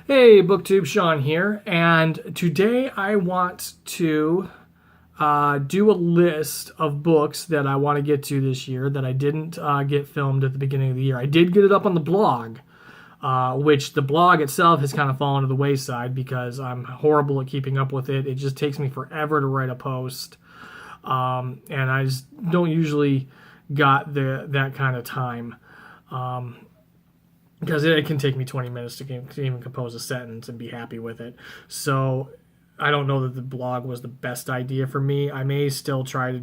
Hey, BookTube Sean here, and today I want to do a list of books that I want to get to this year that I didn't get filmed at the beginning of the year. I did get it up on the blog, which the blog itself has kind of fallen to the wayside because I'm horrible at keeping up with it. It just takes me forever to write a post, and I just don't usually got that kind of time. Because it can take me 20 minutes to even compose a sentence and be happy with it. So I don't know that the blog was the best idea for me. I may still try to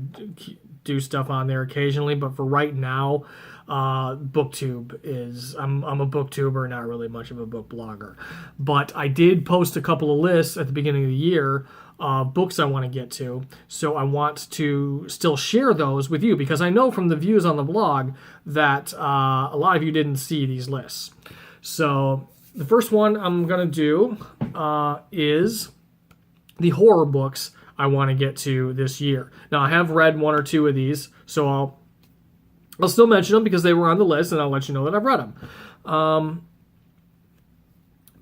do stuff on there occasionally, but for right now, BookTube is... I'm a booktuber, not really much of a book blogger. But I did post a couple of lists at the beginning of the year of books I want to get to. So I want to still share those with you because I know from the views on the blog that a lot of you didn't see these lists. So the first one I'm going to do is the horror books I want to get to this year. Now, I have read one or two of these, so I'll still mention them because they were on the list, and I'll let you know that I've read them.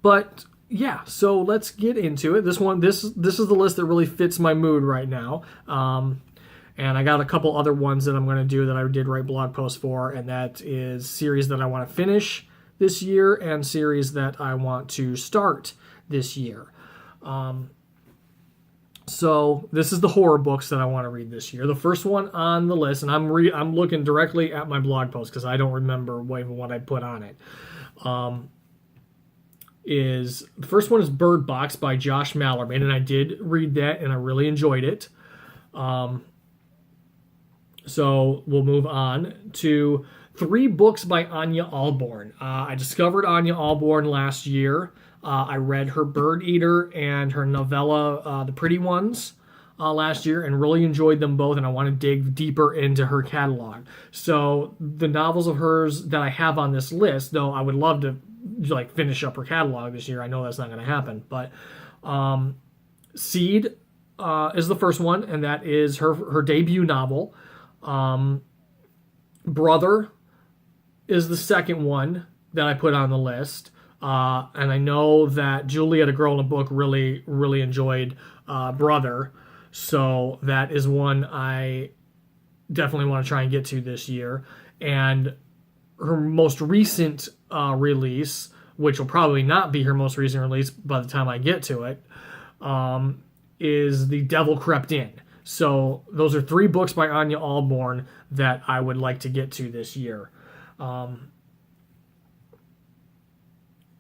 But yeah, so let's get into it. This is the list that really fits my mood right now. And I got a couple other ones that I'm going to do that I did write blog posts for, and that is series that I want to finish this year and series that I want to start this year. So this is the horror books that I want to read this year. The first one on the list, and I'm looking directly at my blog post because I don't remember what I put on it. The first one is Bird Box by Josh Malerman, and I did read that and I really enjoyed it. So we'll move on to 3 books by Anya Alborn. I discovered Anya Alborn last year. I read her Bird Eater and her novella, The Pretty Ones, last year and really enjoyed them both, and I want to dig deeper into her catalog. So the novels of hers that I have on this list, though I would love to finish up her catalog this year. I know that's not going to happen, but Seed is the first one, and that is her debut novel. Brother is the second one that I put on the list. And I know that Juliet, A Girl in a Book, really, really enjoyed Brother. So that is one I definitely want to try and get to this year. And her most recent release, which will probably not be her most recent release by the time I get to it, is The Devil Crept In. So those are 3 books by Anya Alborn that I would like to get to this year.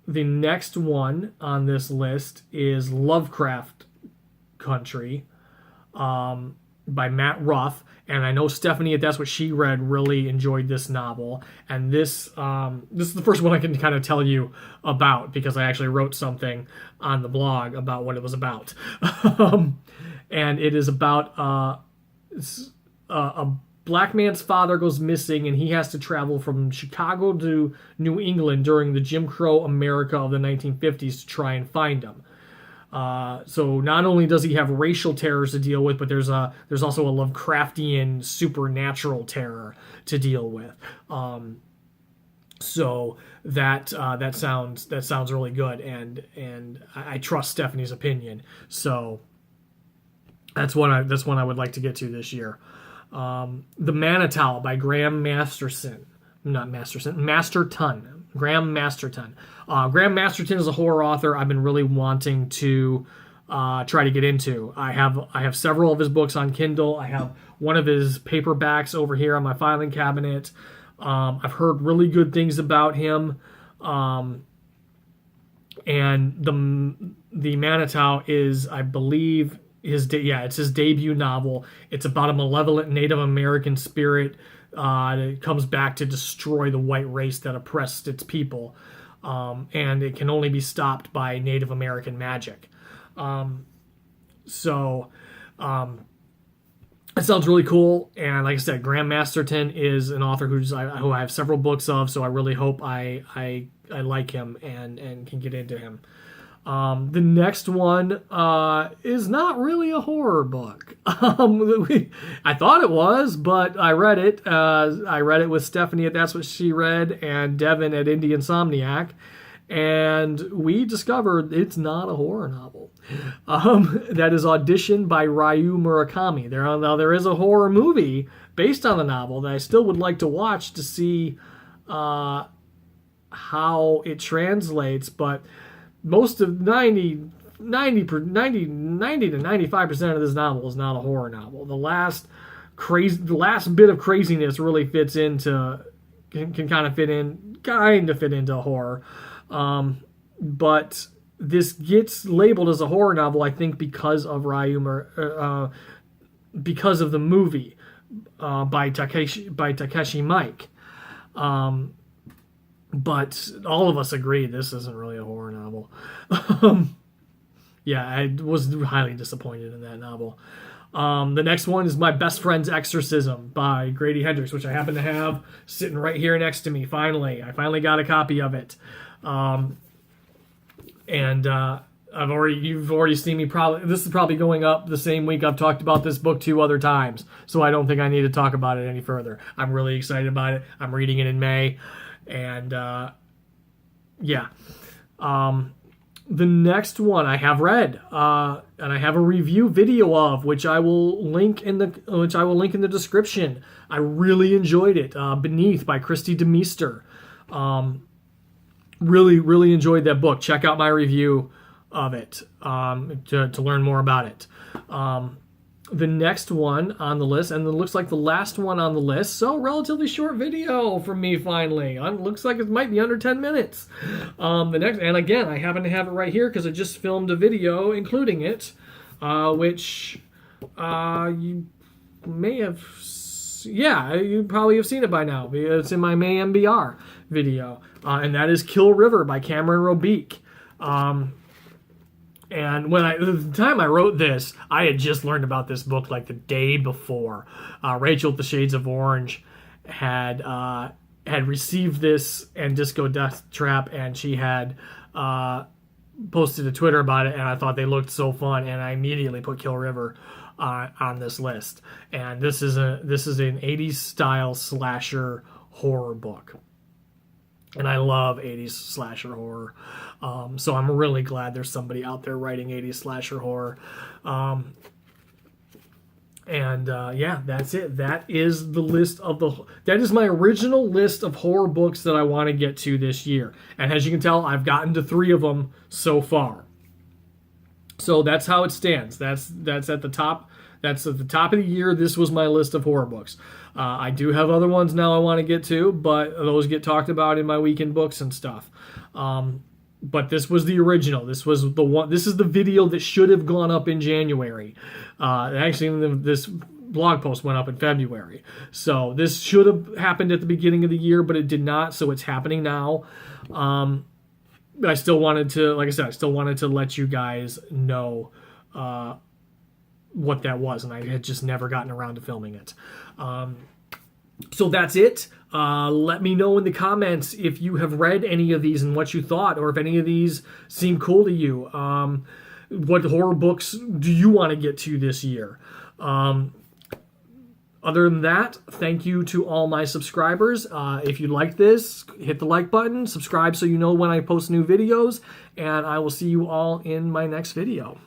The next one on this list is Lovecraft Country by Matt Ruff. And I know Stephanie, if that's what she read, really enjoyed this novel. And this is the first one I can kind of tell you about because I actually wrote something on the blog about what it was about. And it is about a black man's father goes missing, and he has to travel from Chicago to New England during the Jim Crow America of the 1950s to try and find him. So not only does he have racial terrors to deal with, but there's also a Lovecraftian supernatural terror to deal with. So that sounds really good, and I trust Stephanie's opinion. So that's one I would like to get to this year. The Manitou by Graham Masterton. Graham Masterton. Graham Masterton is a horror author I've been really wanting to try to get into. I have several of his books on Kindle. I have one of his paperbacks over here on my filing cabinet. I've heard really good things about him. And the Manitou is, I believe, it's his debut novel. It's about a malevolent Native American spirit that comes back to destroy the white race that oppressed its people, and it can only be stopped by Native American magic. So it sounds really cool, and like I said, Graham Masterton is an author who I have several books of, so I really hope I like him and can get into him. The next one is not really a horror book. I thought it was, but I read it. I read it with Stephanie at That's What She Read and Devin at Insomniac. and we discovered it's not a horror novel. That is Audition by Ryu Murakami. There is a horror movie based on the novel that I still would like to watch to see how it translates, but most of 90 to 95% of this novel is not a horror novel. The last bit of craziness really fits into, can kind of fit into horror. But this gets labeled as a horror novel, I think, because of because of the movie by Takeshi Mike. But all of us agree this isn't really a horror novel. Yeah, I was highly disappointed in that novel. The next one is My Best Friend's Exorcism by Grady Hendrix, which I happen to have sitting right here next to me. I finally got a copy of it. You've already seen me this is probably going up the same week I've talked about this book 2 other times, so I don't think I need to talk about it any further. I'm really excited about it. I'm reading it in May, and yeah. The next one I have read, and I have a review video of, which I will link in the description. I really enjoyed it. Beneath by Kristi DeMeester. Really, really enjoyed that book. Check out my review of it to learn more about it. The next one on the list, and it looks like the last one on the list, so relatively short video from me finally. Looks like it might be under 10 minutes. The next, and again, I happen to have it right here because I just filmed a video including it, which you may have, you probably have seen it by now. It's in my May MBR video, and that is Kill River by Cameron Robeek. And at the time I wrote this, I had just learned about this book like the day before. Rachel at TheShadesOfOrange had received this and Disco Death Trap, and she had posted to Twitter about it, and I thought they looked so fun, and I immediately put Kill River on this list. And this is an 80s style slasher horror book. And I love 80s slasher horror. So I'm really glad there's somebody out there writing 80s slasher horror. That's it. That is the list that is my original list of horror books that I want to get to this year. And as you can tell, I've gotten to 3 of them so far. So that's how it stands. That's at the top. That's at the top of the year. This was my list of horror books. I do have other ones now I want to get to, but those get talked about in my weekend books and stuff. But this was the original. This was the one. This is the video that should have gone up in January. Actually, this blog post went up in February. So this should have happened at the beginning of the year, but it did not. So it's happening now. I still wanted to, like I said, let you guys know what that was, and I had just never gotten around to filming it. So that's it. Let me know in the comments if you have read any of these and what you thought, or if any of these seem cool to you. What horror books do you want to get to this year? Other than that, thank you to all my subscribers. If you like this, hit the like button, subscribe so you know when I post new videos, and I will see you all in my next video.